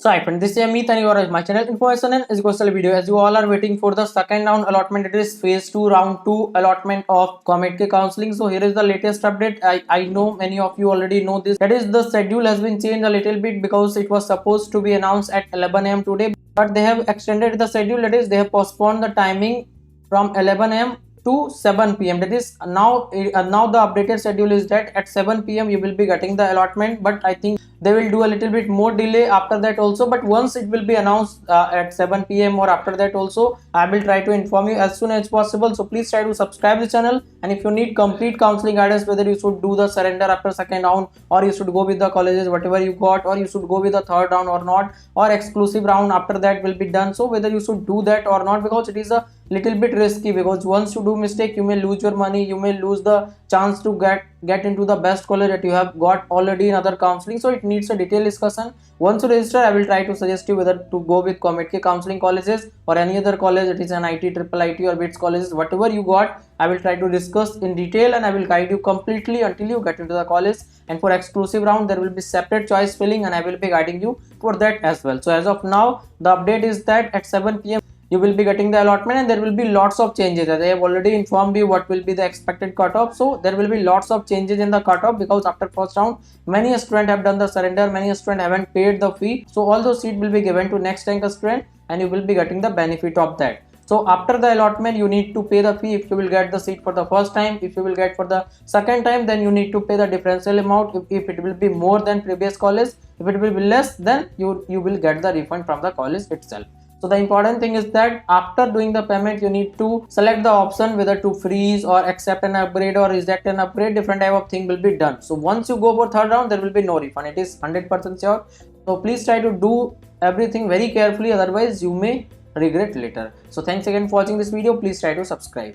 So hi friend, this is Amit and you are my channel information and educational video. As you all are waiting for the second round allotment, it is phase 2 round 2 allotment of Comet K counseling. So here is the latest update. I know many of you already know this. That is, the schedule has been changed a little bit because it was supposed to be announced at 11 am today, but they have extended the schedule. That is, they have postponed the timing from 11 am to 7 p.m. That is now the updated schedule is that at 7 p.m. you will be getting the allotment, but I think they will do a little bit more delay after that also. But once it will be announced at 7 p.m. or after that also, I will try to inform you as soon as possible. So please try to subscribe the channel, and if you need complete counseling guidance whether you should do the surrender after second round, or you should go with the colleges whatever you got, or you should go with the third round or not, or exclusive round after that will be done, so whether you should do that or not, because it is a little bit risky, because once you do mistake you may lose your money, you may lose the chance to get into the best college that you have got already in other counseling. So it needs a detailed discussion. Once you register, I will try to suggest you whether to go with Comet K counseling colleges or any other college. It is an IT, triple IT or BITS colleges, whatever you got, I will try to discuss in detail and I will guide you completely until you get into the college. And for exclusive round there will be separate choice filling and I will be guiding you for that as well. So as of now, the update is that at 7 p.m. you will be getting the allotment, and there will be lots of changes. As I have already informed you what will be the expected cutoff, so there will be lots of changes in the cutoff, because after first round many students have done the surrender, many students haven't paid the fee, so all those seats will be given to next rank student and you will be getting the benefit of that. So after the allotment you need to pay the fee if you will get the seat for the first time. If you will get for the second time, then you need to pay the differential amount. If it will be more than previous college, if it will be less, then you will get the refund from the college itself. So the important thing is that after doing the payment you need to select the option whether to freeze or accept an upgrade or reject an upgrade. Different type of thing will be done. So once you go for third round there will be no refund, it is 100% sure. So please try to do everything very carefully, otherwise you may regret later. So thanks again for watching this video. Please try to subscribe.